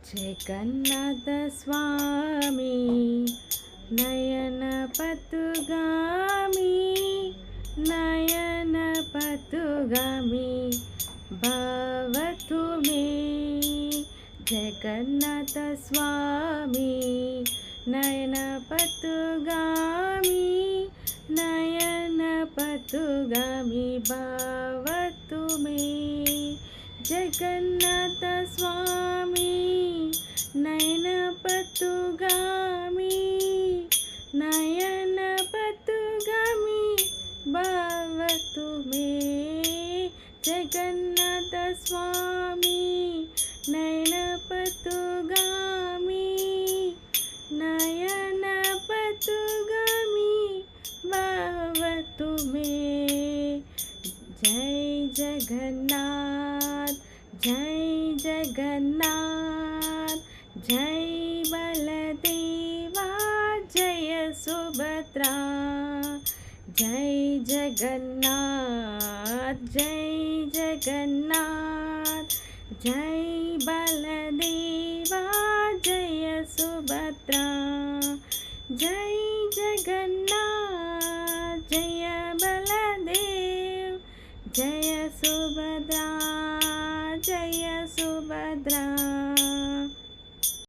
జగన్నాథ స్వామి నయన పతుగామి నయన పతుగామి భవతు మే జగన్నాథ స్వామి నయన పతుగామి నయన పతుగామి భవతు మే జగన్నాథ స్వామి నయన పతుగామి నయన పతుగామి భవతు మే జగన్నాథ స్వామి నయన పతుగామి నయన పతుగామి భవతు మే జై జగన్నాథ్ జై జగన్నాథ్ జై బలదేవా జయ సుభద్రా జై జగన్నాథ్ జై జగన్నాథ్ జై బలదేవా జయ సుభద్రా జై